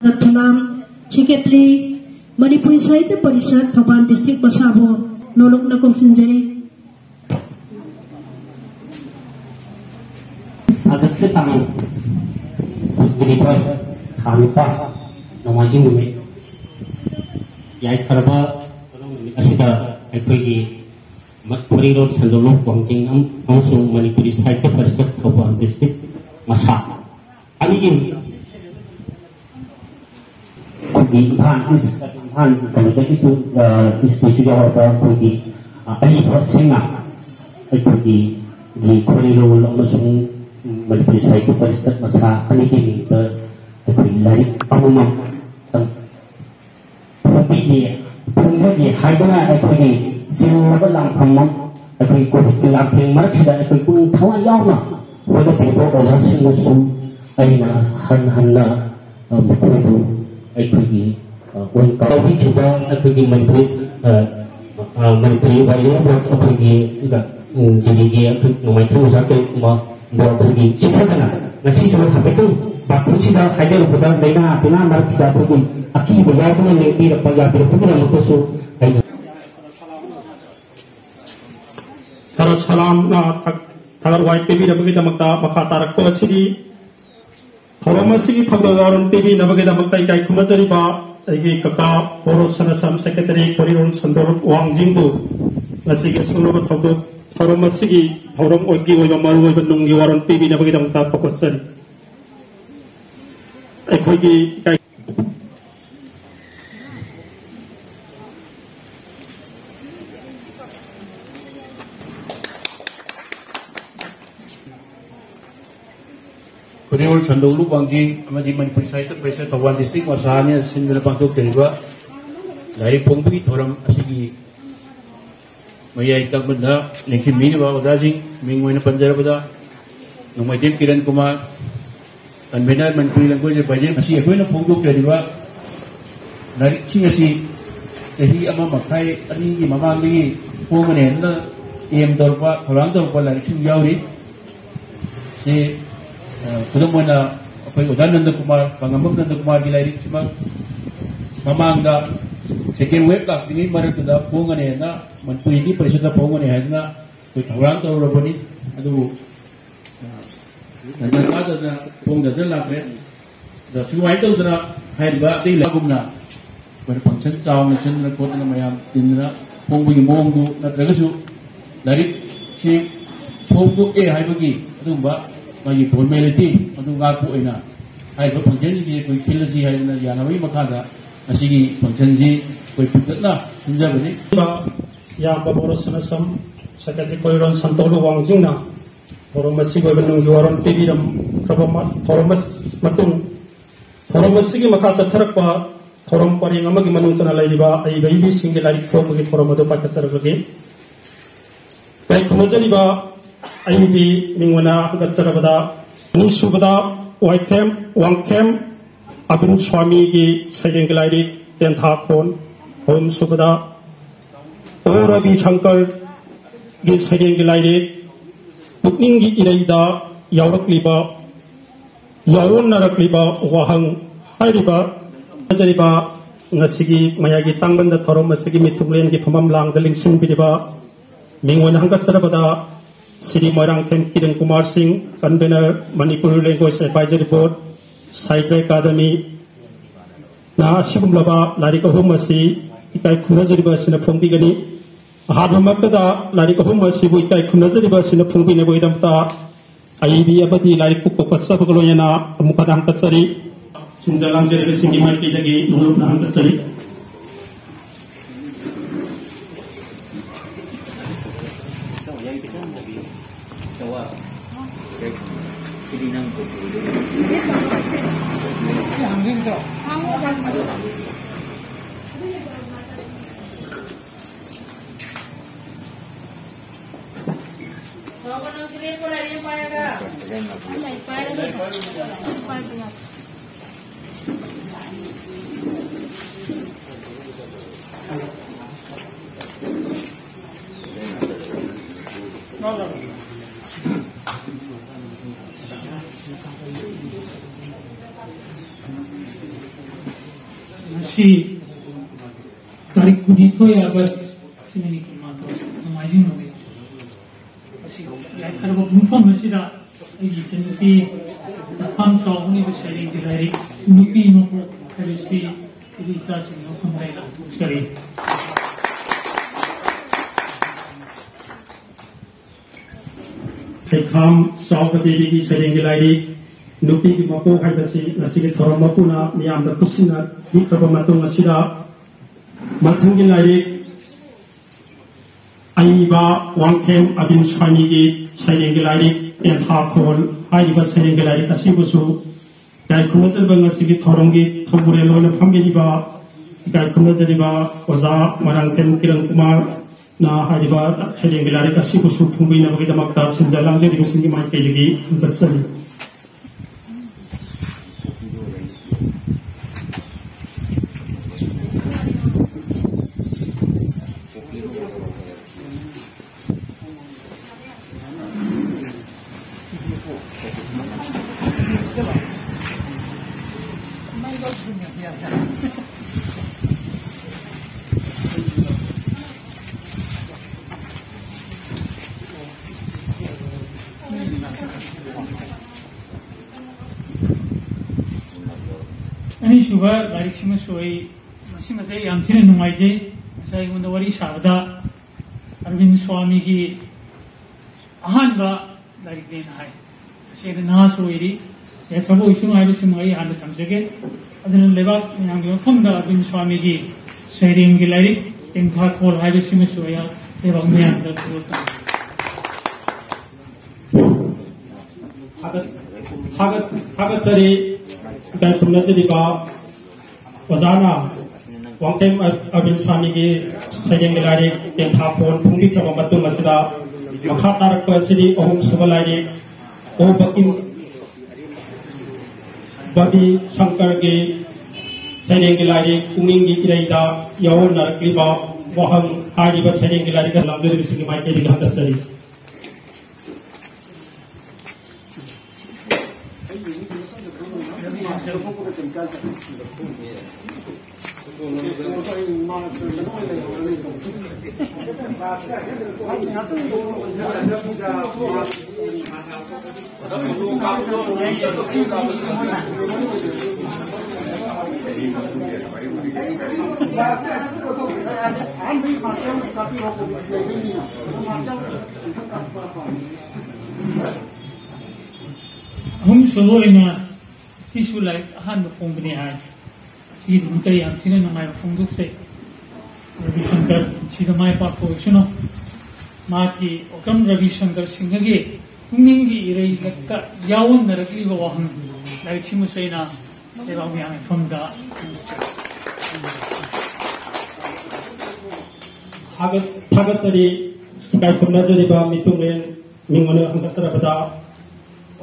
Salam, Secretary, Manipuri Sahitya Parishad, Thoban District, Basabo, Nolok Nakom Sinjari. Atas ke tangan, jadi tuan, Kangleipak, Nongmaithem, Yai Karba, Asida, Ekoi, KHORILON SANDOKLUP WANGJING, Angsung Manipuri Sahitya Parishad, Thoban District, Masa. Ani di bahan kalau kita isu jawab pergi ayat singa pergi di KHORILON langsung Manipuri Sahitya Parishad masa ini pergi lairik pangumam pergi pergi haidana pergi siapa lang pangumam pergi kau lang peng marak sudah pergi pun tawa yauna pada pergi asas musuh ayana han betul pergi kalau kita pergi menteri balik pergi jadi dia Nongmaithem Kirankumar bawa pergi siapa kena nasi cuma HP tu batu sudah ada rupa lena pina marak tidak pergi aki bayar pun yang di Punjab itu pun yang musuh Tara salam na tagar white baby na bagita magta makatarak ko sidi thouram sigi thagdaron baby na bagita magta ikai kumatari ba igi kaka Bhorot Sanasam Secretary KHORILON SANDOKLUP WANGJING bu nasi ke sungguh thagdo thouram sigi thouram ogi oiba maru oiba nungi waron baby na bagita magta pakosari ekhogi ikai KHORILON SANDOKLUP WANGJING amadi Manipuri Sahitya Parishad Thoban District masanya sindana pangtok teriba lairik phongba thouram asigi mayai tak benda lengki mini ba odajing mingwena panjara bada Nongmaithem Kirankumar dan benar Manipuri language bajin asi akoina pangtok teriba lairik chingasi ehi ama makai ani gi mamang gi phongane na em dorpa tholang dorpa lairik sing yauri si Kudumana apa Rajendra Kumar, Pangambam Kumar di lairik cuma mamangga second wave tak ini baru tu dah pongan ni na Manipuri ini Parishad pongan ni na tu thouram tu roboni adu dan ada na pong dah lah kan dah semua itu dah hai ba ti lagum na berpangsan caw na sen na kota na mayam tinra pong bagi mong tu na tergasu dari si pong tu hai bagi adu ba bagi formality adu ngaku ina ai ba function ji koi philosophy hai na ya na wi makada asigi function ji koi putna sunja bani ba ya ba Bhorot Sanasam Secretary KHORILON SANDOKLUP WANGJING na thouram sigi oiba nungi waron baby ram kabama thouram matung thouram sigi makha satharakpa thouram paring amagi manung tana lairiba ai baby single lairik phongba gi thouram adu pakasarabagi bai kumajari ba Ayubi mingwana gatsarabada Nisubada heikham wangkham Abin Swami gi saideng lairik tentha khon Om Subada Orabi Shankar gi saideng lairik Putning gi iraida yaurakliba Aoon narakliba wahang hairiba jariba ngasigi mayagi tangbanda thouram masigi mitunglen gi phamam lang daling sinbiriba mingwana gatsarabada Sri Moirangthem Kirankumar Singh, Convener Manipuri Language Advisory Board, Sahitya Academy, na asigumlaba lairik ahum asi ikai khunajariba sina phongbigani ahadmamakda lairik ahum asi bu ikai khunajariba sina phongbine boidamta aibi abadi lairik pukko patsabaglo yana amukadam patsari sundalang jere singi maiki dagi nulup na patsari Asi tarik kudi to ya ba sinani kimato Nongmaithem no asi ya karbo bumfam masida igi senupi kam chawni be sari dilari nupi no karisi ilisa sino khamraila sari heikham Chaoba devi sari dilari nupi ki mapo haibasi nasigi thoram mapuna miyam da kusina di matung asida mathang lairik aiba wangthem abin swami gi sari lairik en tha khol aiba sari lairik asibusu dai kumajal bang asigi thoram gi thobure lona phamgi ba dai kumajal ba oza moirangthem Kirankumar na aiba sari lairik asibusu thumbi na bagi damakta sinjalang je disingi mai ke gi batsali Ani suba lairik sima soi masimate yam thine nungaije sai gunda wari sabada Arvind Swami ki ahanba lairik den hai se na soiri e thabo isunu ai simai han tamjege adun lebak yang yo famda Arvind Swami ki sairing ki lairik tengtha khol hai sima soya lebak me an da thota hagat sari dai kumajali ba wazana wangthem abin swami gi sayeng lari ten tha phon phungri thaba matung asida makha tarak pa sidi Aoon subalai o bakin babi shankar gi sayeng lari kuning gi iraida yaon narakli ba wahang hari ba sayeng lari ka lamde bisigi mai ke diga sari Hum solo ina sisu like ahan phongbani hai si dunkai yam thine namai phongduk se Ravi Shankar sida mai pa ko suno ma ki okam Ravi Shankar singage ningi irei lakka yawon narakli wa wahan like chimu seina se ba mi ame phongda hagat sari kai kumajali ba mitungen mingone hangasara bada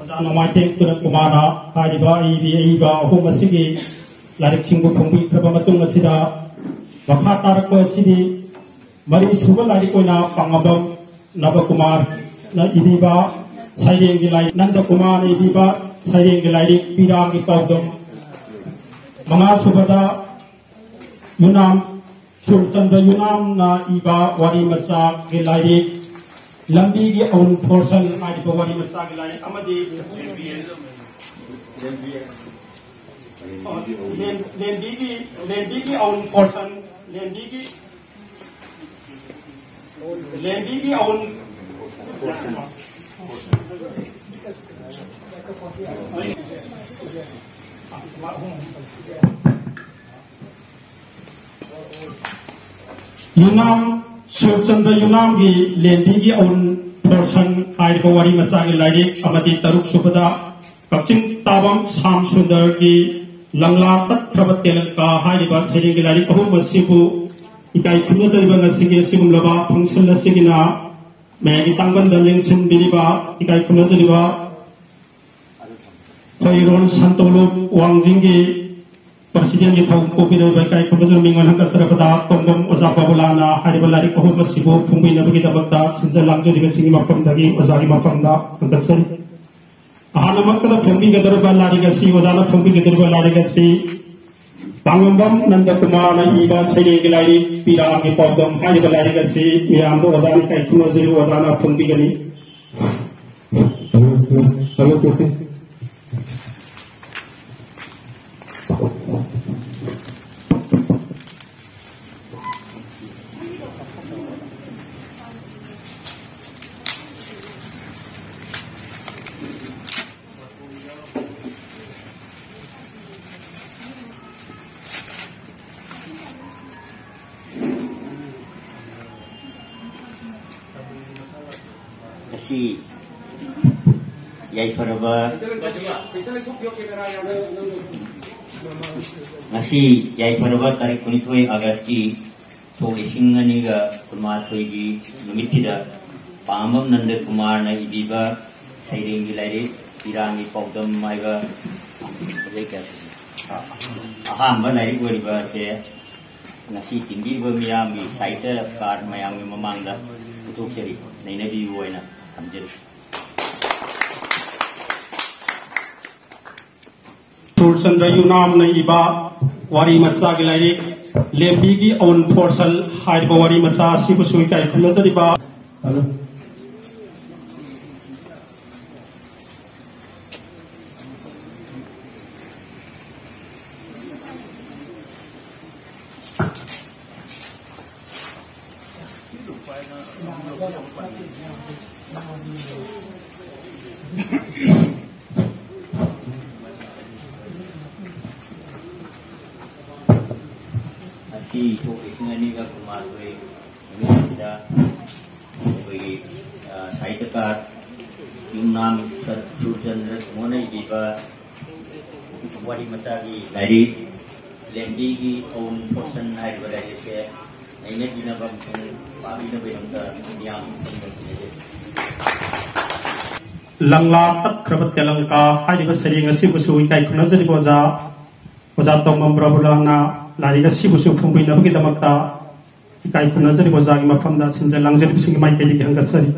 Nongmaithem Kirankumar hariba aiba ahum asigi lairik singbu phongbi thaba matung asida makha tarak asidi mari suba lairik oina pangabam Navakumar na idiba saireng gi lairik Nanda Kumar idiba saireng gi lairik pirang gi kaudam manga subada yunam Surchandra yunam na iba warimacha gi lairik Lembigee Aoon portion hari bawari masak lagi amadi Lembigee Aoon portion Lembigee Aoon Yunam Surchandra yunam gi Lembigee Aoon portion hari bawari masak lagi amadi taruk subada Kaching tabam sam sundar gi langla tat trabat telka hari ba sering gi lagi ahum masibu ikai kuno jari banga sige sigum laba function la sigina me itangban daling sin biriba ikai kuno jari ba KHORILON SANDOKLUP WANGJING gi Presiden di tahun COVID berkait kebetulan mingguan hangga serapeda Tongbram Babulal hari berlari kahum masibu phongbi na bagi dabakta sinjalang jo diga singi mapam dagi ozari mapam da tangkasari ahana makala phongbi gadar berlari gasi ozana phongbi gadar berlari gasi Tongbram Babulal na iba sailing lairik pirang ipodom hai ba lairik asi miyam do wazani kai chuno zeri wazana phungbi gani si yai paraba ngasi yai paraba tarik kunitoi agasti soli singani ga kurmatoi gi numitida pamam nanda kumar na ibiba sairingi lairi irangi pogdam maiga lekas ahamba lairi goriba se ngasi tinggi ba miyami saita kar mayami mamangda utuk seri naina bi woina Ferguson Yunam na iba warimacha lairik Lembigee Aoon forsal haiba warimacha sibu sui kai khulata diba si so isingani ga kumarwe misida bagi saitaka Yunam Ferguson monai diba warimacha gi lari Lembigee Aoon forsal haiba lari se naina dina bang pabina bedamta yam langla tak krabat telangka haiba sering asibu sui kai khunazari boza Tongbram Babulal na lairik sibusu phungbi na bagi damakta kai khunazari boza gi mafamda sinja langjari bising mai kai gi hangasari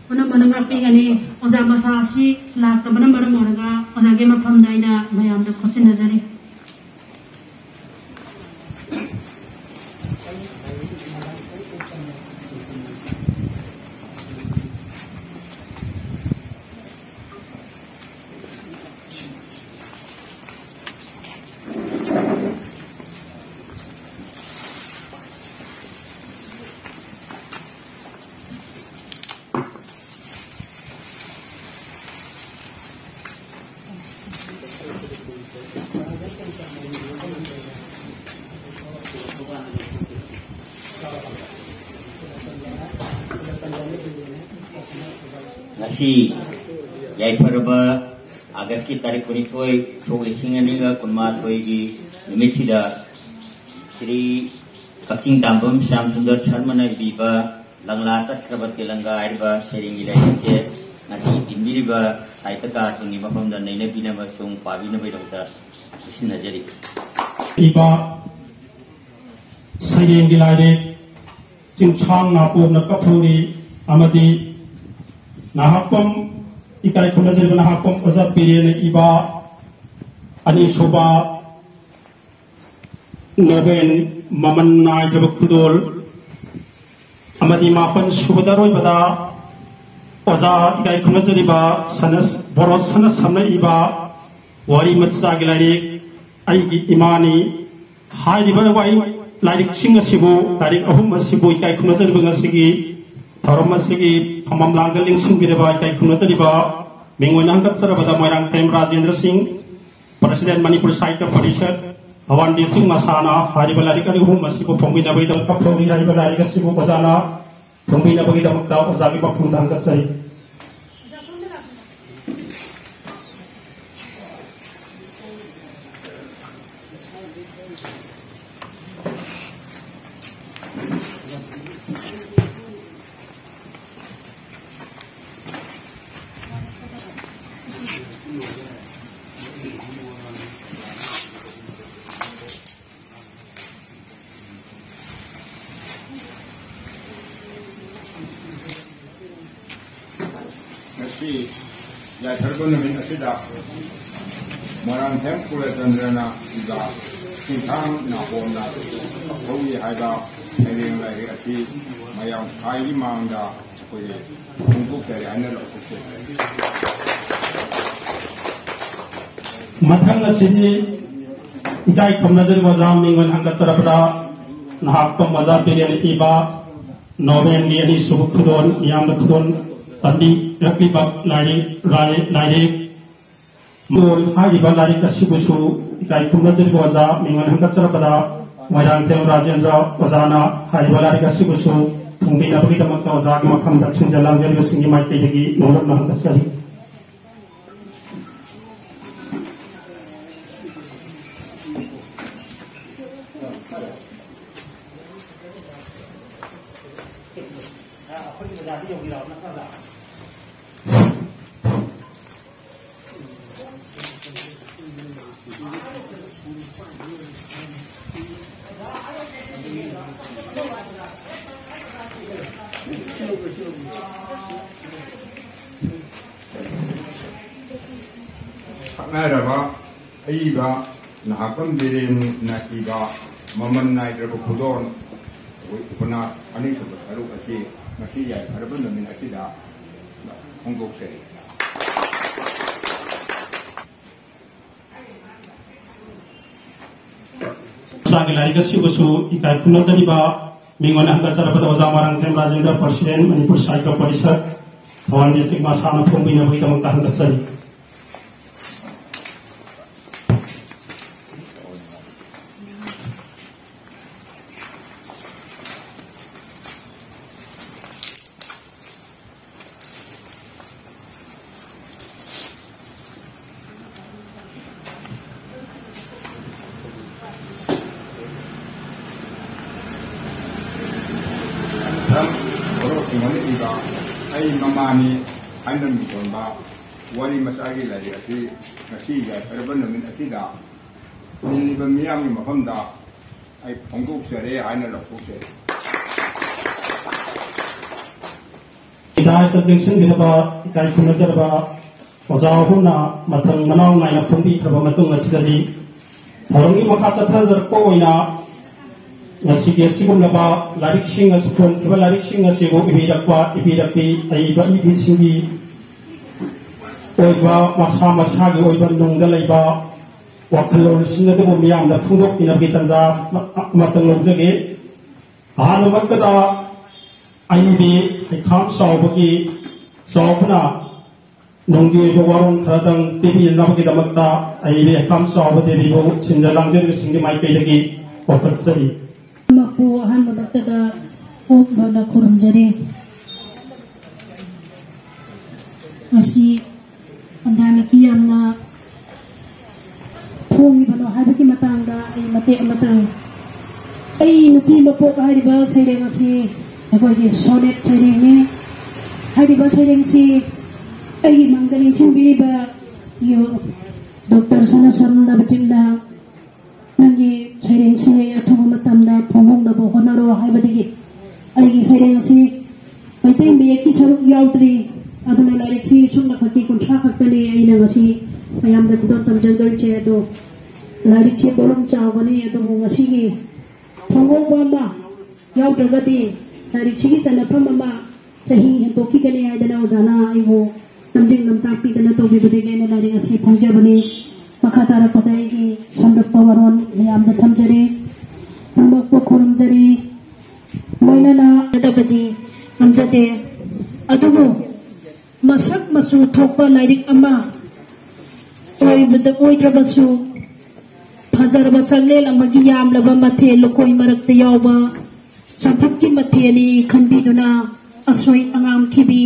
mana ngapi gani oza masasi la ka mana maraga oza ge mafamda ina mayam da khosin nazari ngasi yai paraba agasti tarik kunitoi soli singani ga kunmatoi gi numitida Sri Kaching Dambam Syam Sundar Sharmana biba langla tat krabat kelangga aiba seringi lai se ngasi timbiri ba saitaka sungi mafam dan naina bina ba sung pabina ba dokta isin najari iba sairingi lairik chingchang na pum na kaphuri amadi nahapam ikai khunazari nahapam oza pirene iba ani soba noben maman nai jabak kudol amadi mapan subadaroi bada oza ikai khunazari ba sanas Bhorot Sanasam na iba warimacha lairik aigi imani haiba wai lairik singa sibu lairik ahum asibu ikai khunazari bangasigi thouram asigi phamam langgal lingsing bireba kai khunazari ba mengwana angkat sarabada moirangthem Rajendra Singh President Manipur Sahitya Parishad Awan Dising Masana hariba lairik ari ahum asibu phongbi na baidam kaphori hariba lairik asibu badana phongbi na baidam da ozagi ba phundang kasai ngasi ya Ferguson min asida moirangthem Rajendra ida singthang na hona hoyi haida hering lai ati mayang thai mangda koi phongbu kare ana lo mathang asini idai kamnadir wajam mingon hanga charapda nahak pa maza perian iba noven ni subukhdon yam khudon andi Lembigee lairik mul hari balari kasibusu idai kamnadir wajam mingon hanga charapda moirangthem Rajendra wajana hari balari kasibusu phungbina bagi damak wajak makham daksin jalam jari singi mai pedegi nolok hanga sari Nairaba aiba nahakam dirin na iba maman naidra khudon puna ani ko saru asi nasi ya arban min asida hongok se sagi lai kasibusu ikai kunna jariba mingon hanga charapda moirangthem Rajendra President Manipur Saika Parisad Aoon district masana phungbina bagi damak hanga sari ai mamani ainam tonba warimacha gi lari ati nasi ya urban min asida ni bamiyam mafamda ai phongok sere aina lokok se idai tadingsin dinaba ikai kunajarba wajahuna mathang manau naina phungbi thaba matung asidari thorongi makha chathajar ko oina nasi ke sigumlaba lairik sing asukon kiba lairik sing asigo ibirakpi aiba ibi singi oiba masa gi oiba nungda laiba wakhalon singa de miyam da thungdok inagi tanja matang longjage hanumakada aibi heikham saubagi saubna nonggi waron khadang tibi nabagi damakta aibi heikham sauba debi bo sinjalangjer singi mai pedagi okatsari Mapu ahan mabaktada bana kurum jari masih andami kiyamna phongi bano habiki matangda ai mate matang ai nupi mapok hariba saireng asi agoi sonet saireng ni hariba saireng si ai manggaling chimbiriba yo Dr. Sanasam na batinda nangi saireng si athong matamda phongong da bohonaro haibadigi aigi saireng si maitai meyaki saruk yaudri aduna lairik si chungna khati kunthra khaktani aina ngasi ayam da kudon tamjangar che ado lairik si bolong chawani ado ngasi gi phongong bama yaudagadi lairik si gi chana phamama chahi hentoki kani aidana udana aibo namjing namtapi dana tobi budege ne lairik asi phongjabani makhatara kodai gi samdak pawaron yam da thamjari namok khurumjari moinana dabadi amjate adubu masak masu thokpa lairik ama oibada oidrabasu phajarba sanglel amagi yamlaba mathe lokoi marakta yawba saphukki matheni khanbiduna asoi angam khibi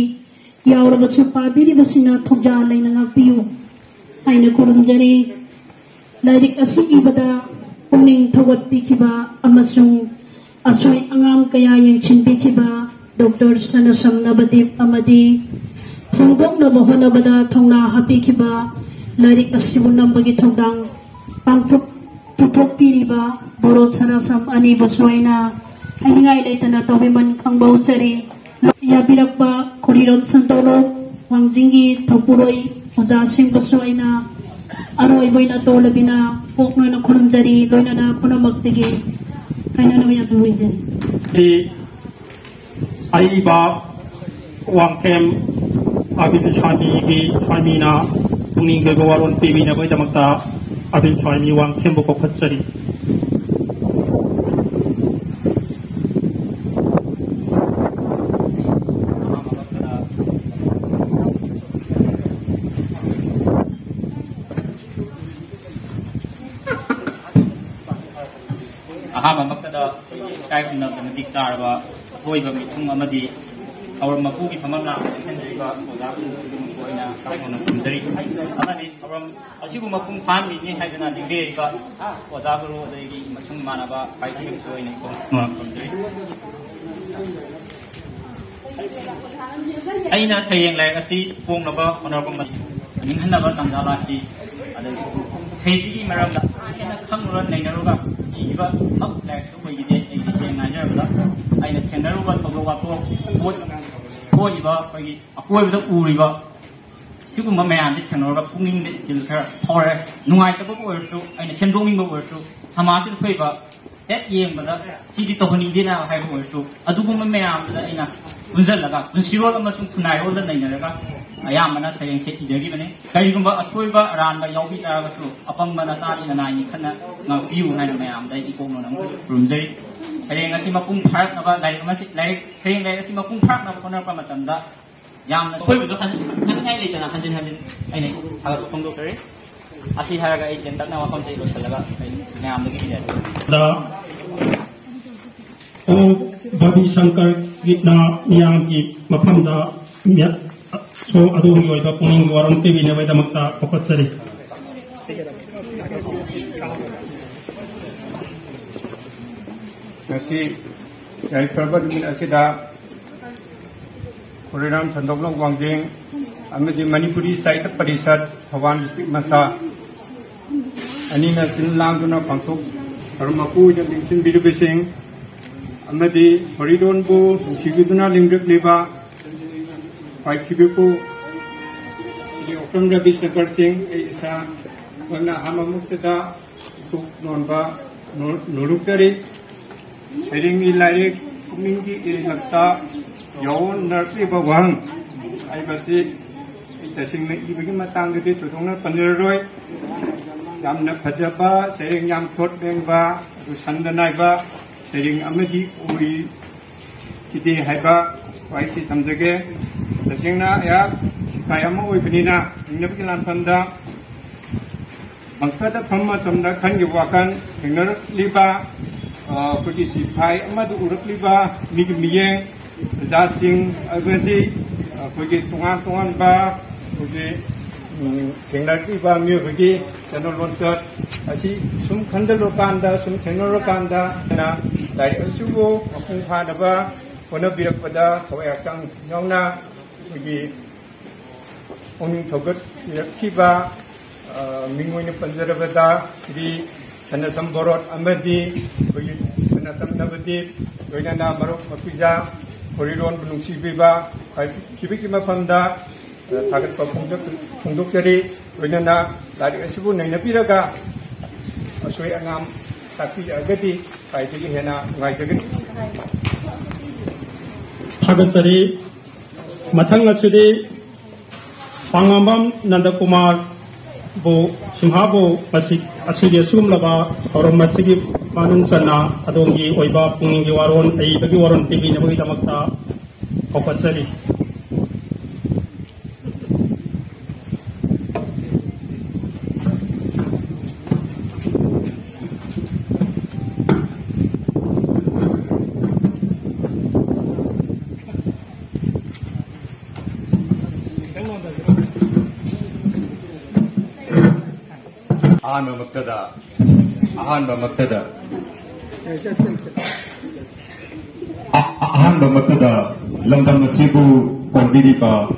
yawrabasu pabiri basina thokja laina ngakpiu aina kurumjari lairik asi ibada puning thawat pikhiba amasung asoi angam kaya yengchin pikhiba Dr. Sanasam nabadip amadi thongdok na bohonabada thongna hapikhiba lairik asibu nambagi thongdang pangthuk puthok piriba Bhorot Sanasam ani baswaina aingai leitana tobiman khangbau chari yabirakba KHORILON SANDOKLUP WANGJING thopuroi oja sing baswaina aroy boy na to labi na pok no na kunum jari loy na punamak tige kaya na ya tuwin din di aiba wangthem abin swami na puning gagawaron pibi na boy damakta abin swami wangthem bukok khatsari Hoiba mitung amadi our mapugi pamana hendriba odaku koina kauna kumdari amadi from asigu mapung pan ni haidana digre ka odaku degi matung manaba fighting koina kumdari aina sayeng lai asi phonglaba honorable ninghanaba tamjaba ki ada seidi maramda ena khamura nainaruga iba mak lai su koigide ei senga jarba aina tendaruba thogoba ko koiba koigi akoibda uriba siguma mayam de tendaruba punging de tilkar thore nungai tabo ko orsu aina sendonging bo orsu samasi thoiba et yembada sidi tohni dina hai bo orsu aduguma mayam da aina unzalaga unsiro amasung sunai roda nainaraga ayamana sayeng se idagi bane kaigumba asoiba ranba yaubi tarabasu apambana sari na nai khana nga piu haina mayam da ikono nam rumjai sayeng asi mapung pharak naba lai amasi lai sayeng lai asi mapung pharak naba konar pa matamda yamna koibu do kan ngai le tana hanjin aine haga phongdo kare asi haraga ai jentak na wapam sei losalaga mayam dagi ida da o babi shankar gitna niyam ki mapamda miya so adungi oiba puning waron tebi ne bai damakta pokotsari ngasi yai perbat min asida Khorilan Sandoklub Wangjing amadi Manipuri Sahitya Parishad Thawan district masa anina sin langduna pangthok harmapu jading sin birubesing amadi Khorilan bu sigiduna lingrek leba Paikibiku di Oktober Rabi Seperting Isa Wana Hamamukta Tuk Nonba Nurukari Seringi Lairik Kumingi Ilakta Aoon Narsi Bawang Aibasi Itasing na ibigin matang gede tutong na panirroy Yam na Pajaba Sering Yam Tot Bengba Sandanay ba Sering Amadi Ui Kidi Haiba Waisi Tamjage Tasingna ya kaya mo ibinina inabilan panda bangkada phamma tamda khan giwakan hingnar liba kodi sipai amadu urak liba miyeng dasing agadi kodi tungan ba kodi hingnar liba mi kodi channel launcher asi sum khandalo kanda sum hingnar kanda na dari asugo apung phadaba kona birakpada hawayakang nyongna kodi Oning thogat kiba mingwini panjarabada Sri Sanasam Bhorot amadi Sanasam nabadi doinana marok mapija Khorilan bunungsi biba kibiki mapamda thagat pa phongdok jari doinana dari asibu naina piraga asoi angam takti agadi kaitigi hena ngaijagi thagat sari mathang asidi Tongbram Babulal bo simha bo asigi sumlaba thouram asigi manung chana adongi oiba puning waron ai bagi waron tibi na bagi damakta okatsari Ahanba maktada lamdam asibu kondiri pa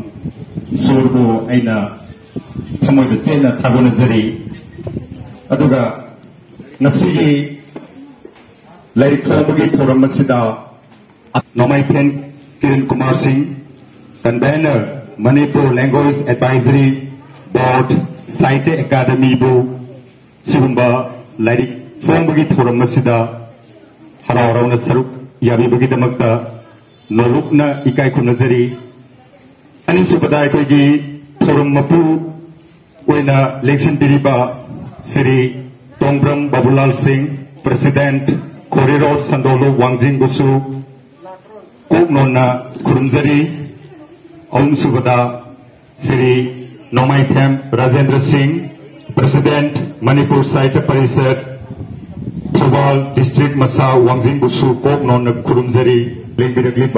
isorbo aina thamoy da chena thagona jari aduga nasigi lairik thambagi thouram asida Nongmaithem Kirankumar Singh, convener Manipur Language Advisory Board साहित्य अकादमी बु सिगुम्बा लैरिक फोंबगी थौरम मसिदा हराव हरावना सरुक याबिबगी दमकता नोलुकना इकाई खुनजरी अनिसुबदा अखोइगी थौरम मपु ओइना लेक्शन पिरिबा Shri Tongbram Babulal Singh, President KHORILON SANDOKLUP WANGJING Busu, Koknona Kurumjari, Aoon Subada, Sri Nongmaithem Rajendra Singh, President Manipur Sahitya Parishad, Thobal District Masa Wangjing Busu, Koknona Kurumjari, Lembigee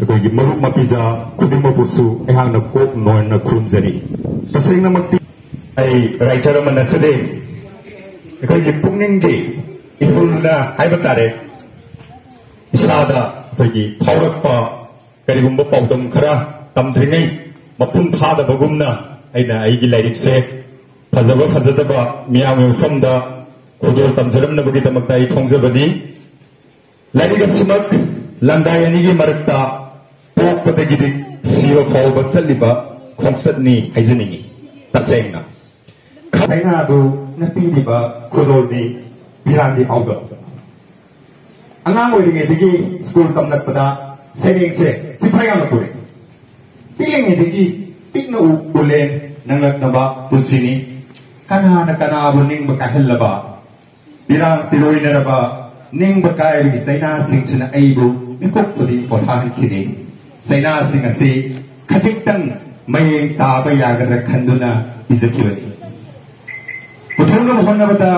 Akoigi Maruk Mapiza, Kudima Busu, Ehangna Koknona Kurumjari. Pasengna Makti, ay writer Manasade. अखोई पुनिंगी इहुलना हाइबतारे इसादा अखोई फावरक्पा करिगुम्बा पाउदम खरा तमद्रिङै मपुं फादबगुमना अइना अइगी लाइरिकसे फजबा फजदबा मियामि मफमदा खुदोल तमजरमनबगी दमकता अइ फोंजबनी लाइरिकसिमक लंदाय अनिगी मरक्ता पोकपदगिदि सियो फावबा चलिबा खोंसदनी हाइजनिङि तसेंगना Saina adu napi diba kodolni birandi audo. Angang oiring edigi school tamnak pada sering se sipayang napure. Piling edigi pikno ulen nangat naba tulsini kana abu ning bakahel laba birang piloi naraba ning bakay saina sing sina aibu mikok tuli pothan kini saina sing asi kajiktan mayeng taba yagadra khanduna izakibani. Puthong na mohon na bata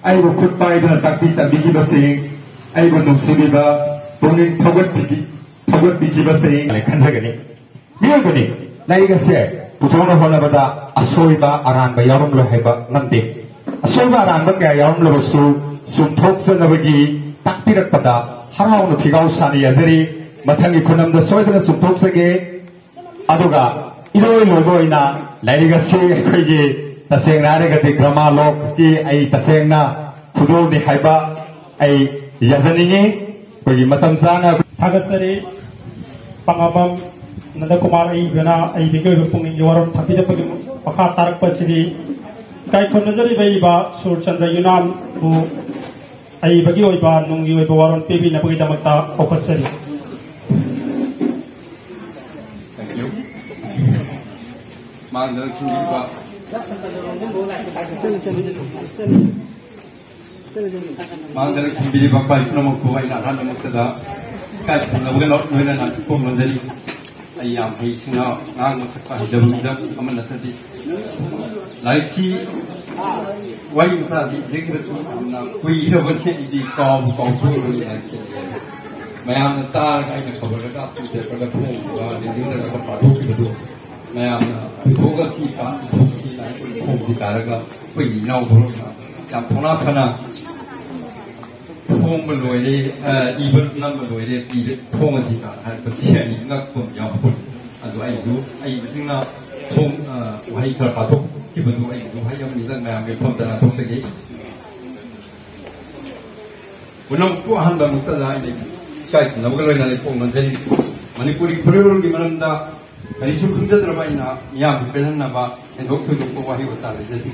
ay bukod pa ito na takbi basing ay bunong siniba tuning tawad bigi basing ay kansa gani. Miyo gani, nai kasi puthong na mohon na bata asoy ba aran ba yarum lo haiba nante. Asoy ba aran ba kaya yarum lo basu sumthok sa nabagi takpirak pada haraw no pigaw sani yazari matangi kunam da soy na sumthok sa ge aduga iloy logo ina nai kasi koy taseng na rin grama lok ki ay taseng na kudo ni haiba ay yazaningi pagi matam sana Thagatsari pangabam nada kumar ay gana ay bigay rupong iwaron thapida pagi pakatarak pa siri kay konazari ba iba sur chandra yunam bu ay bagi oy ba nung yoy bawaron pibi na pagi damagta okatsari. Thank you. Magandang sindi ba? Magandang sindi ba pa ito naman ko ay nahan naman sada kahit kung nawagalot mo na natin po manjali ay hay singa ngang masakpa hidabumida kaman natati like si wali masadi dekira su na kui hirawan siya idi kaw puro niya mayam na ta kaya na kabaragap siya pagkatong hindi na nakapatok ito mayam na iboga si ka Phongji karaga pui nau boro na jam thona thana phong ba loi de even nam ba loi de pi de phongji ka har pa ti ani ngak pum yaw pun adu ai sing na phong wai ka pa thok ki ba du ai du hai yam ni zan ma me phom ta na thok se ge unam ku han ba mutta da ai kai na ba loi na le phong man thari manipuri khurul gi manam da Kali sukhum jadra ba ina ya benan na ba endok thu ko wahi wata le jadi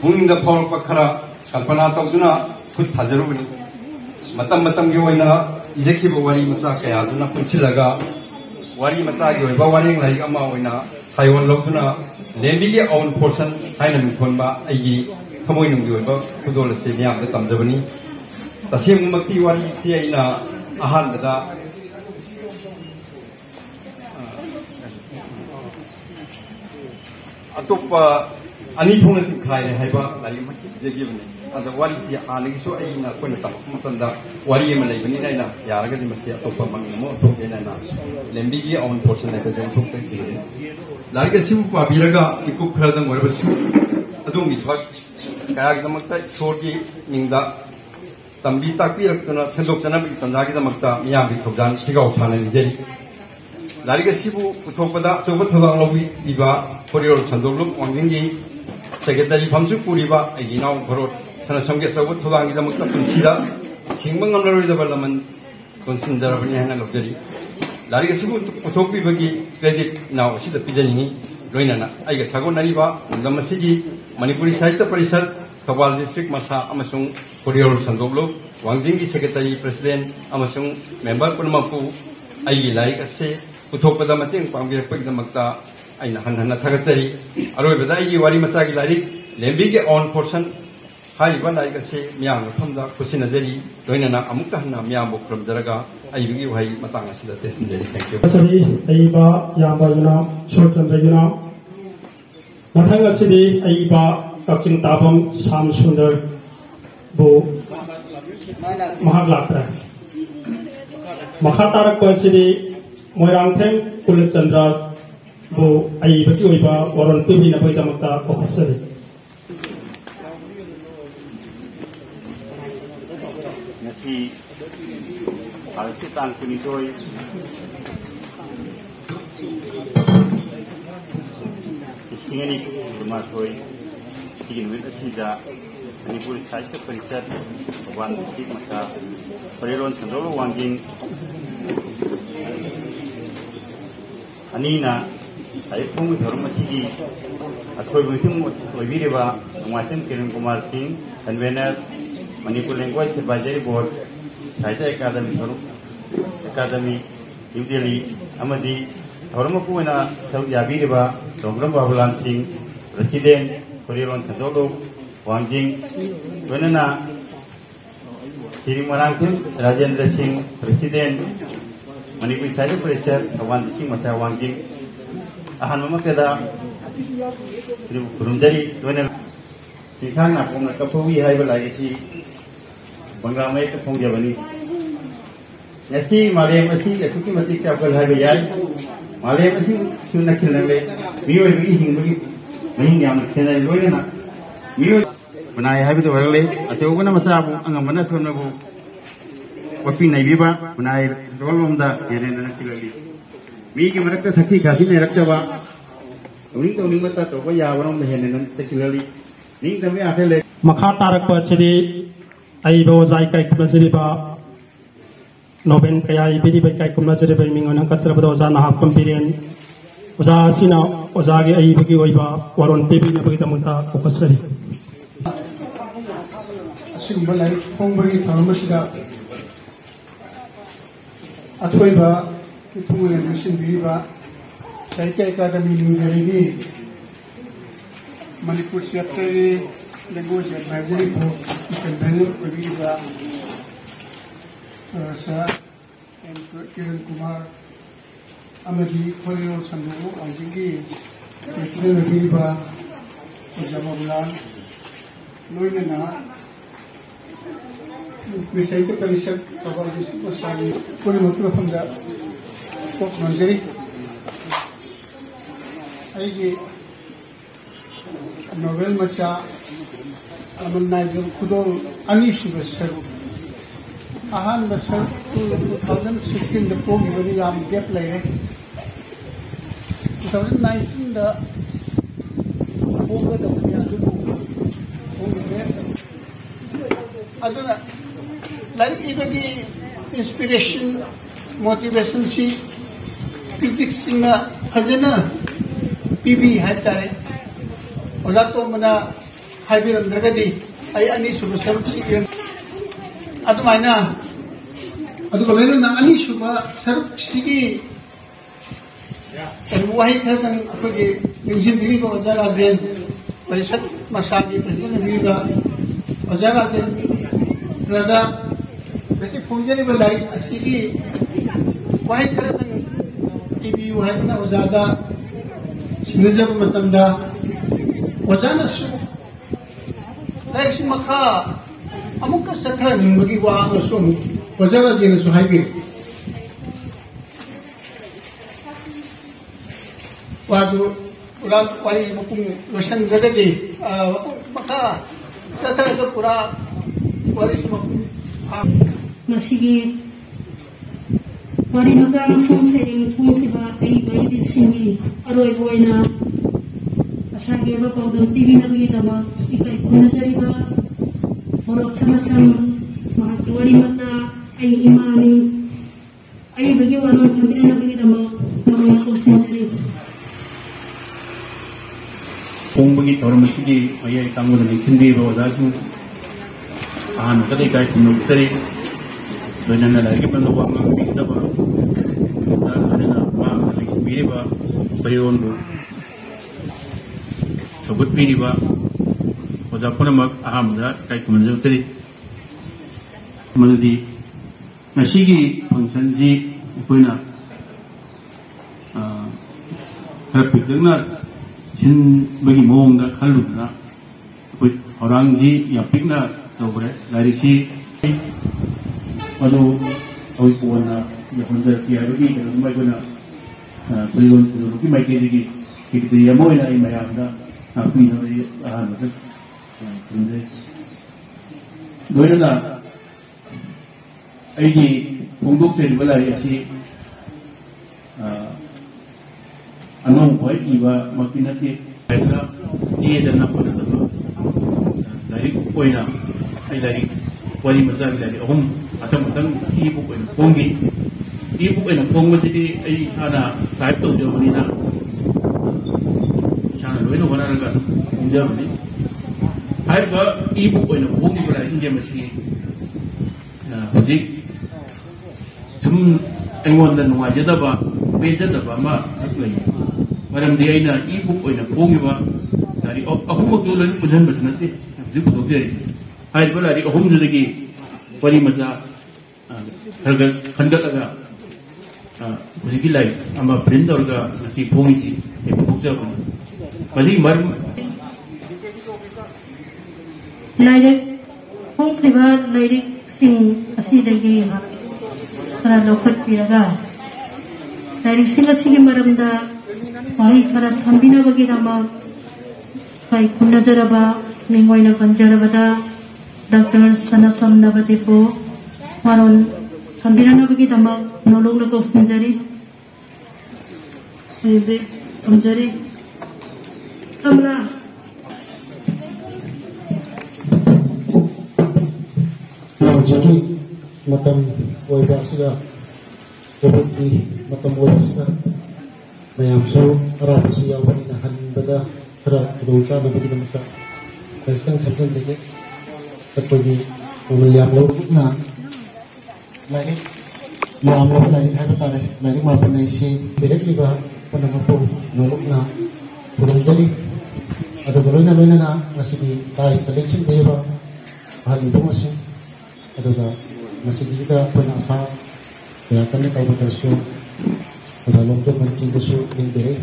hung da phol pa khara kalpana ta duna khut thajaru bani matam gi oina ijeki bo wari macha kaya duna punchilaga wari macha gi ba wari ngai ama oina thaiwon lobuna Lembigee Aoon portion haina mi thon ba ai khamoi nung gi ba khudol se niam da tamjabani tasem makti wari si aina ahan da Atopa ani thona ti khai hai ba lari ma je gi bani ada wari si alagi so ai na ko na ta mutanda wari ma lai bani na ya raga di ma si atopa mang mo to ke na Lembigee Aoon portion na ka jen thok ke lari ga siu pa biraga iku khara dang wara siu adung mi thak kaya gi damak ta sor gi ningda tambi takpi rakna sendok chana bi tanda gi damak ta miyam bi thokdan sigau chana ni je Lariga sibu utoppada coba thogang lobi iba KHORILON SANDOKLUP WANGJING Secretary Phamsu Puriba Aginau Bhorot Sanasam ke coba thogang kita mukta pensida singmang amlaroi da balaman konsindarabani hana lojari Lariga sibu utopi bagi credit now sida pijani loinana aiga sagonariba undamasigi Manipuri Sahitya Parishad Kabal District Masa amasung KHORILON SANDOKLUP WANGJING Secretary President amasung member punamapu ai lairik ase puthokpada mateng pangbirakpagdamakta aina hanhana thagachari aroibada ai warimacha gi lairik Lembigee Aoon portion haiba lairik ase miyam famda kusinajari loinana amukta hanna miyam bokramjaraga ai bigi wahai matang asida tesinjari. Thank you. Asari aiba yamba yuna shortchandra yuna mathang asidi aiba Kachin Tabam Sam Sundar bu Mahaglakra Makatarak Pasidi Moirangthem Kulachandra bu ai bagi oiba waron TV na paisamata officer. Nasi alkitan kunitoy isingani kumasoy tigin with asida Manipuri Sahitya Parishad Kabal District Masa KHORILON SANDOKLUP WANGJING Anina heikham thouram asigi athoi bungsing oibiriba Nongmaithem Kirankumar convener Manipur Language Advisory Board Sahitya Academy New Delhi amadi thouram puina thau yabiriba Tongbram Babulal President KHORILON SANDOKLUP WANGJING Wenana moirangthem Rajendra President Manipuri Sahitya Parishad Kabal District Masa WANGJING ahan mamakeda kurumjari Wenana Sikang na pong nakapawi haiba lagi Bangladesh phongba bani nasi malem asi asuki matik chapal haiba yai malem asi sunna khilngle bioi bi hingbagi mahin yam khena loina bioi banai haiba to warle atoguna masabu angamana thonnabu wapi naibiba banai rolomda yerena kilali mi ki marakta sakhi gathi ne rakjaba uning to uning mata to ko ya warom henen takilali ning tame akhele Makatarak Pasidi aiba ozai kai kumajariba Nobel kaya ibidi bai kai kumajariba mingona kasrabada ozana hakam pirian oza sina ozagi aibagi oiba waron TV na bagitamuta okasari asigumba lai phongbagi tharmasida athoiba kithungane nusinbiba Sahitya Academy New Delhi Manipur Sahitya Language Advisory Board convener oibiriba Sir Kirankumar amadi KHORILON SANDOKLUP WANGJING President oibiriba Tongbram Babulal loinana Sahitya Parishad Kabal District Masa punamapu famda kok manjari aigi novel macha amannaijam khudol ani suba saru ahan basar 2016 da program yam gap lai 2019 da program da ya aduna like ibagi inspiration motivation si public singa hajana PB haitare ola to mana haibiram dragadi ai ani suba saruk si adumaina adugomenu na ani suba saruk sigi wahi khadan apage injin diri ko ojara den parishad masagi president biga ojara den rada besi phongjani balai asigi wahi khadan PBU haitna ojada Sinajab matamda wajana su like si maka amuka sakha nimbagi wa aso wajana jina su haibi wadu ulang wali mapung losan gadali maka sakha itu pura wali si mapung masigi warimacha song sering pungkiba ai bai disingi aroi boina asagi ba pawdam TV na bigidama ikai kunajariba Bhorot Sanasam warimacha ai imani ai bagi waron kambira na bigidama namaya ko senjari phongba thouram asigi mayai tanguna ningkindi ba odasu ahan kadai kai kumno tari doinana lagi panu wanga bigda ba ana ma ningkindi ba bayon bu sobut piri ba oda puna mak aham da kai kumno tari manudi ngasigi function ji koina Rapidnya, cint bagi mong dah kalu na, orang ji yang pikna tahu ber, dari si, kalau awak puan na, yang hendak dia bagi, kalau mai guna, Ferguson tu lagi mai kiri lagi, kita dia mau na mai ada, aku ni ada, macam, kemudian, dua na, ini untuk jadi balai si. Anong boy iba makinati kaya dia dan apa dah tu dari boy na ay dari warimacha dari Aoon atau macam ibu boy na phongba jadi ay sana type tu dia ni na sana loino mana kan dia ni hai ba ibu boy na phongba pada ini dia masih jadi cuma engwan dan wajah dah ba beda dah ba ma lagi Maram dia ina ibu ina pongi ba dari aku magdulan pujan bas nanti jadi betul jadi hai bala dari Aoon jadi warimacha harga kandak aga jadi lain ama printer ga nasi pongi si ibu bukja pun bali maram lairik phongba lairik sing asi dagi kara lokat piraga lairik sing asi maram da Baik para thambina bagi nama baik kuna jaraba ningoi na banjaraba da Dr. Sanasam nabatipo maron thambina na bagi nama nolong na kau senjari bebe senjari kamla jadi matam waiba sila kebuti matam waiba sila Mayam so arah siya wani na hanbada tera dosa na bagi namaka kasang samsan deke tapagi umayam lo na lagi yam lo lagi hai patare lagi ma panai si berek liba panamapo nolok na pulang jadi ada loina na nasibi tais selection deba hal itu masih ada nasibi kita penasa ya kan kau bersio Masalong tu mancing besok yang beri,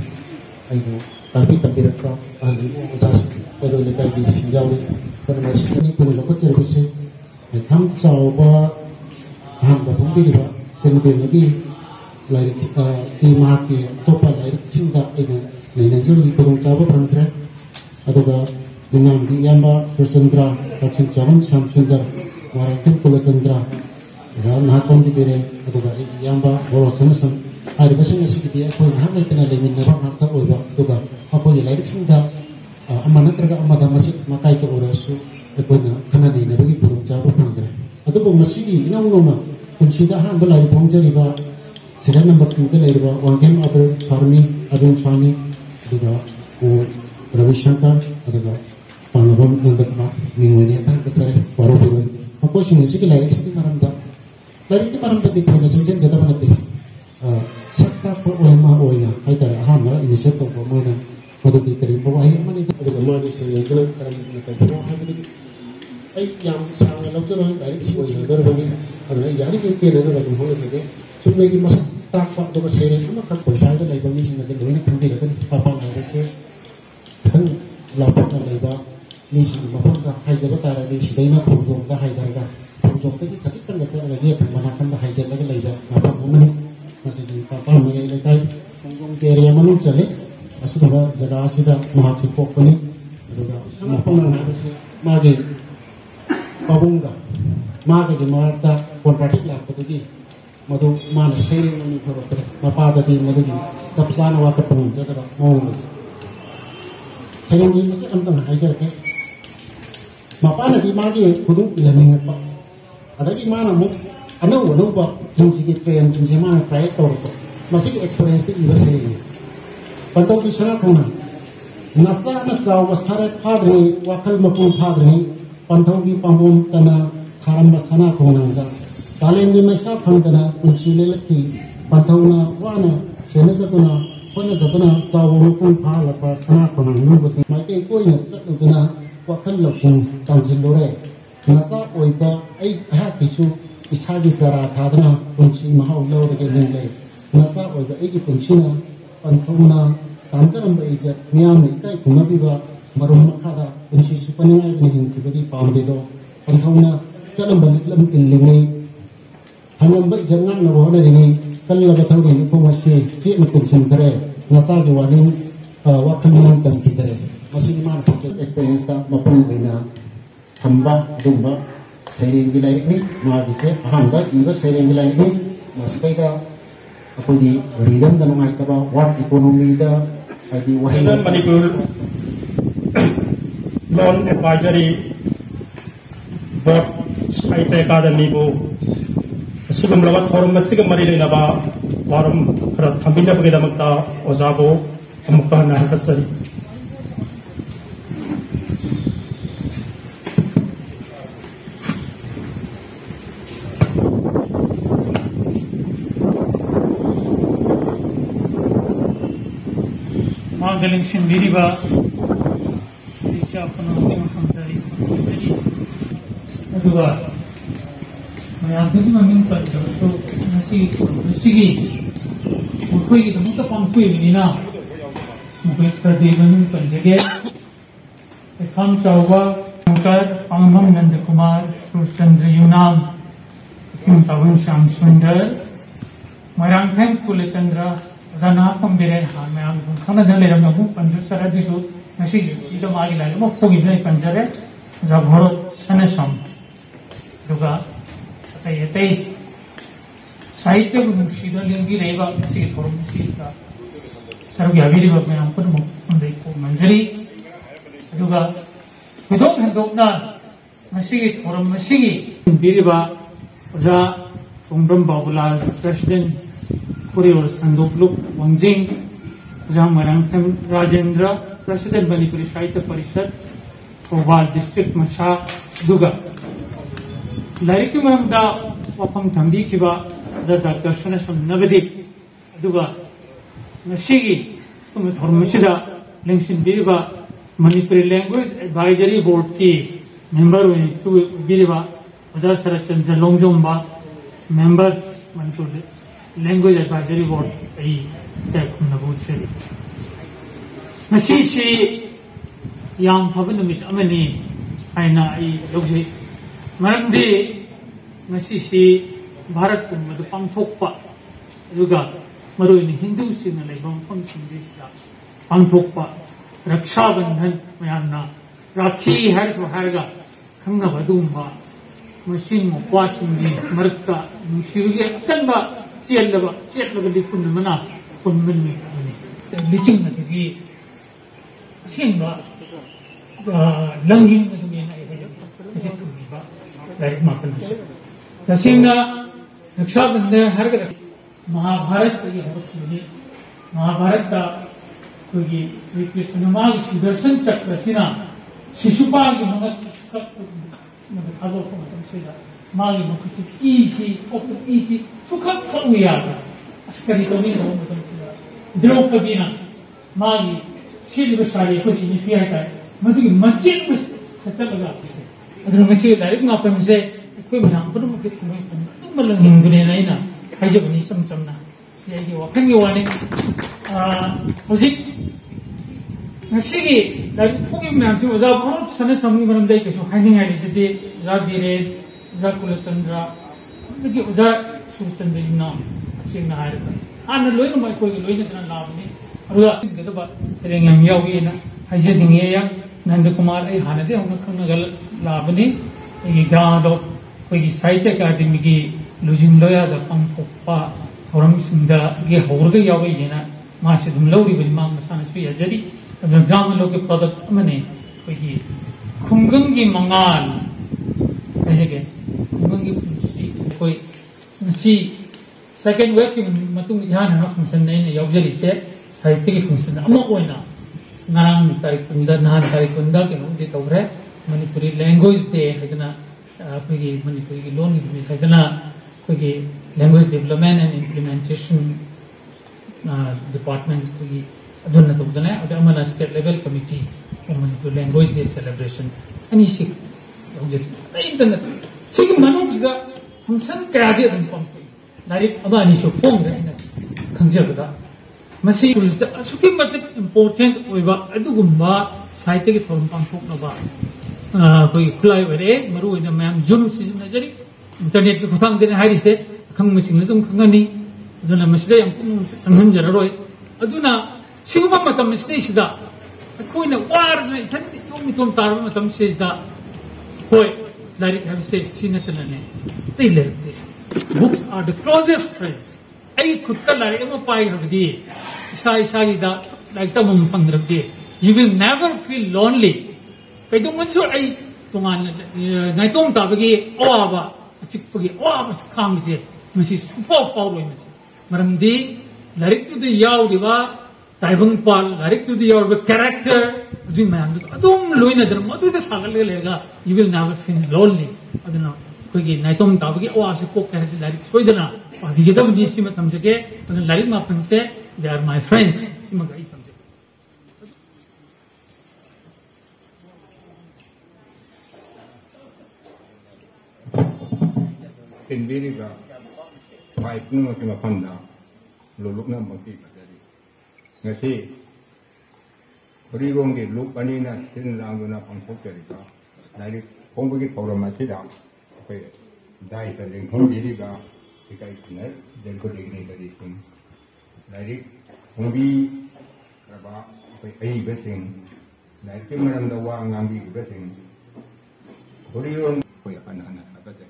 ayo tapi reka ahli mudas kalau lekai di singgau ni, kalau masih ni pun lepas terus heikham Chaoba ham bapung beri ba, semudah lagi lairik tema ke topa lairik cinta ini, ni jadi burung Chaoba pernah atau dengan diamba Rajendra, Samsundar, moirangthem Rajendra, jangan hakam di beri atau diamba Bhorot Sanasam. Hari besok nasi kita aku hamil kena lemin nabang hakta oiba tuga apa je lairik singda amanat terga amada masih makai ke orasu aku na kena ni nabagi burung Chaoba panggra atau bu masih di ina ulama kunsida han belai pangjari ba sida number 2 ke laiba wangjing atau Aoon swami tuga o Ferguson tuga panabam untuk ma mingwani tan kesare baru baru aku sini sih lairik sih maramda lairik itu maramda di mana saja kita mengerti Sakta ko oima oina hai tara hama ini seto ko moina madu di teri bawa hai mani ada mani se yang kalau karam kita bawa hai mani ai yang sang lalu tu orang dari si oina dar bagi ada yang ni kita ada dalam hal ini cuma lagi masa tak pak tu kesini cuma kan posai tu lagi bagi sini ada ini pun tidak kan apa ada se kan lapor lagi ba ni si mapun ka hai jabat ada di si dina pujong ka hai darga pujong tu kita cipta nggak lagi pemanakan ka hai jabat lagi ba apa mana masih di papa mayai lekai punggung area mana cale asu dah jaga asida mahasiswa pokoknya juga apa mana sih mage pabungga mage di marta kontratik lah begitu madu mana sharing ini kalau ter apa ada di madu di capsana waktu pengen jaga mau sharing ini masih antang aja ke apa ada di mage kudu ilaning apa ada di mana mu ano ba jung sige train jung sige mana try to masih experience ti iba sa iyo pantaw ki sana kuna nasa nasa wasare padri wakal mapul padri panthogi pambum tana tharam basana khonanga talengi maisa phangdana unchile lakhi panthona wana sena jatuna pona jatuna chawo mapul phala pa sana khonang nubuti maite koina satuna wakal lakshin tanjil lore nasa oiba ai ha pisu isagi zara thadana unchi mahau lore ge ningle nasa oiba ai ki punchina panthona tanjaram bai miyam ni kai kumabiba marum makada unchi supaningai ni hinkibadi pamdedo panthona chalam balik lam killingi hanam bai jangan na bohna ringi kalla da thawri ni pomasi chi ni kunchin tare nasa ge walin wakhalman kam kitare masih man fakir experience ta mapun bina hamba dumba sairing gilai ni magise hamba iba sairing gilai ni maskai da apodi ridam da ngai ta ba what economy da adi wahi Manipur Loan Advisory Board Site Academy bo sigum lawat forum masigum mari na ba forum kara thambina bagi damakta ozabo amukka na hakasari Galing sendiri ba siapa nama yang sampai jadi itu ba yang itu meminta itu masih mungkin itu mungkin pangku ini na mungkin kerjaan penjaga heikham Chaoba Tongbram Babulal Rajendra Yunam Tongbram Shamsundar moirangthem Chandra Zana pemberian hal yang karena dalam dalam nabu panjur secara disu masih itu magi lagi mau pergi dari panjare za Bhorot Sanasam juga kata sahitya gunung sida lagi reba masih forum masih sta sarung yabiri bab yang pun mendai ko mandiri juga hidup na masih forum masih diri ba za Tongbram Babulal President KHORILON SANDOKLUP WANGJING Nongmaithem Rajendra President Manipuri Sahitya Parishad Chaoba District Masha Duga lairik maramda wafam thambi kiba da Dr. Sanasam Nagadi Duga nasigi kum thormasida lengsin biriba Manipuri Language Advisory Board ki member wini tu biriba Ajar Sarachandra Longjomba member Manipuri Language Advisory Board ay heikham na board sir masisi yang pabunumit amani aina ay logsi maramdi masisi Bharat kun madu pangthokpa juga maroini Hindu sing na laibang pamsindisda pangthokpa Raksha Bandhan mayamna Rakhi har harga khangna badumba masin mo kwasingi marka nusirge akanba siapa di pun mana pun meni licin lagi siapa langin lagi mana itu jadi tu juga dari makan nasi. Nasinya Raksha Bandhan harga Mahabharat lagi harus ini Mahabharat dah lagi Sri Krishna magi Sudarshan Chakra sina Shishupal yang mana kalau pun macam saya magi maksud isi suka kauya askari kami no macam saya Draupadi na magi sili besar itu ini fiata madu masjid bes setel lagi sih ada masjid lagi ngapa masih kau menang perlu mungkin cuma itu malang Hindunya na aja begini semacam na ya ini wakang iwane musik masih dari fungsi macam tu dah Bhorot Sanasam ni mana dah kesu hanya ada jadi Rajendra Bhorot Chandra lagi ujar Chandra Yunam sing na ada anu loy nama kau loy jangan lawan ni Ruga kita bah sering yang yawi na aja tinggi yang Nandakumar hana deh orang kena gal lawan ni ini grado kau Sahitya Academy ki lujim loya da pangthokpa thouram singda ge horga yawi na masih dum lauri beri mang masana sui jadi Tongbram Babulal product amane koi khunggang gi mangal aje khunggang gi punsi koi si second wave ki matung ihan ha function nei ne yaujali se sahitya ki function ama oina ngarang tarik kunda nahan tarik kunda kino di tawre Manipuri language de haidana koigi Manipuri loan ni haidana koigi language development and implementation department koigi aduna tawdana ada amana state level committee for Manipuri language day celebration ani sik object internet sik manujga humsan kaya de dum pamti dari aba ani so phone re ina khangjabada masi tools asuki matak important oiba adugumba site ki form pamphok na ba koi khulai were maru ina ma'am zoom season najari internet ki khutang de hairi se khang machine dum khangani aduna masida yam kum tangham jararoi aduna siguma matam masida sida koina war na thandi tom tar matam sida koi lairik have said sinatalane they left books are the closest friends ai khutta lairik ma pai rabdi isa da like ta mum pang rabdi you will never feel lonely kai dong man so ai tungan ngai tong ta bagi oaba chik bagi oaba kham se masi super power masi maramdi lairik tu the yaw diwa taibang pal lairik tu the yaw character du man adum loina dar madu da sagal lega you will never feel lonely aduna koigi nai tong ta bagi oaba se ko character lairik soidana bagi da budi sima tamjake adun lairik ma panse they are my friends sima gai tamjake Pinbiriga, baik nunggu cuma panda, luluknya mesti jadi. Ngasi, beri di luk ani na sin langguna pangkok jadi ka, dari pembagi thouram masih dah, apa dai tadi pinbiriga, ikai benar, jadi kau digini dari sim, dari pembi, apa ai besing, dari kemudian dawa ngambi besing, KHORILON anak-anak apa je.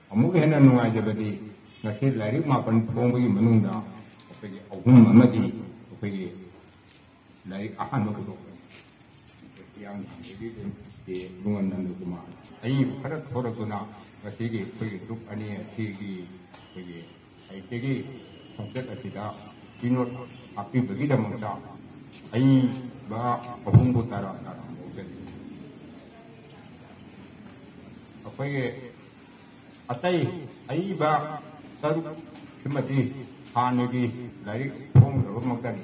Amu ke hena nungai jabadi ngasi lairik mapan phongba manungda apagi Aoon amadi apagi lairik ahan ba kudo yang di lungan Nongmaithem ai pharat thorakuna ngasi gi apagi group ani asigi apagi ai tegi subject asida kinot api bagi damangda ai ba Aoon bu tara apagi atai ai ba taru semati hanegi lairik phong ro magdani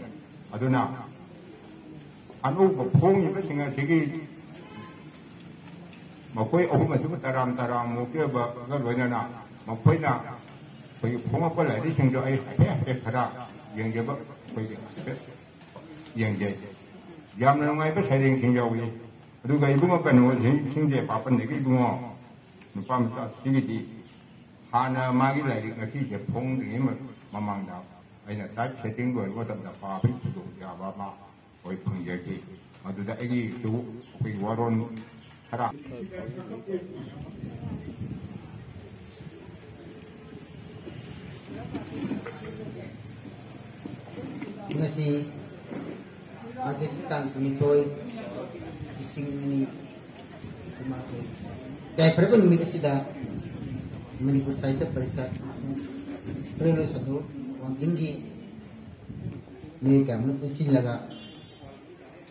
aduna anu ba phong ni singa sigi makoi Aoon ma jum taram mo ke ba ga loina na makoi na koi phong pa lai sing jo ai he khara yang je ba koi yang je yam na ngai ba saring sing jo wi adu ga ibu ma kan no sing je pa pan ni ki bu nupa masa sigi di hana magi lairik ngasi je phong ni mamangda aina ta setting go wa ta pa bi tu ya ba ma oi phang je ki adu da egi tu oi waron thara ngasi agis tang mitoi ising ni kumato dai Ferguson mi sida Manipur Sahitya Parishad Ferguson Sandoklub Wangjing ni kamu tu lага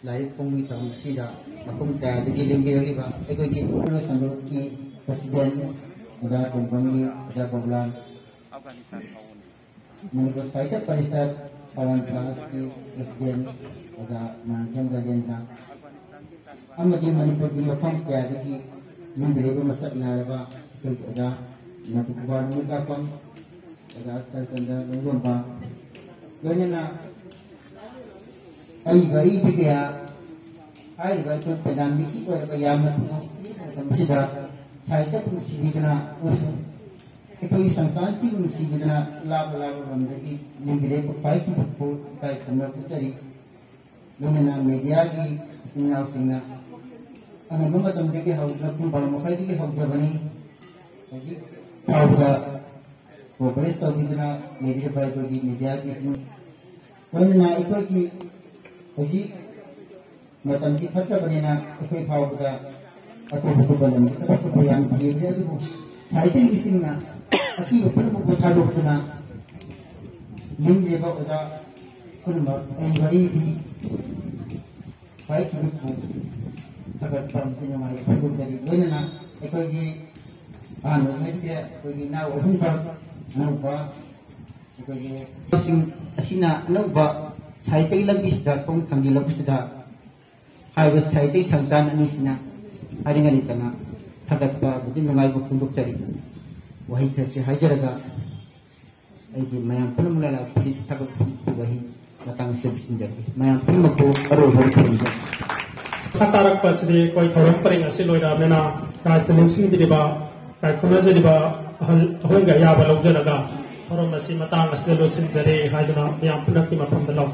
lairik phongbi thouram sida mafum ta dagi Lembigee ba ekoi ki Ferguson Sandoklub ki president Tongbram Babulal Manipur Sahitya Parishad Aoon class ki president Nongmaithem Rajendra amadi Manipur ki mafum ta dagi Lembigee masak naraba ada nak kubar ni kapam ada asal tanda nunggu ba ganya na ai bai dia ai bai tu pedam diki ko ba yam tu sida sai ta tu sidi kana usu itu sansan si tu sidi kana lab ramdagi Lembigee ko pai tu ko kai kamar ku tari ganya na media ki singa ana mama tam deke hau tu bal mo kai deke hau jabani ji Chaoba ko beres to gidna media pai to gi media ki na iko ki oji matam ki khatta banena ikoi Chaoba aku buku balam kita ko yang dia tu sai tin isina aki upar buku thado tuna lim leba oda kunma ai bi Baik itu agar perempuan yang hidup dari mana ekonomi Indonesia ekonomi na umumkan nungba ekonomi asina nungba saya telah bisa pun kami lebih sudah harus saya telah sangsan ini sina hari ini karena agar betul nungaiba untuk cari wahai kerja hajaraga ini mayang pun mulai polis agar wahai datang sebesar mayang pun aku baru berpikir Katarak pasti koi thouram paring asih loira mena rajendra sing diriba kaikuna diriba ahonga ya balok janaga thouram asih matang asih lo chin jare haiduna yang punak ki mapam dalok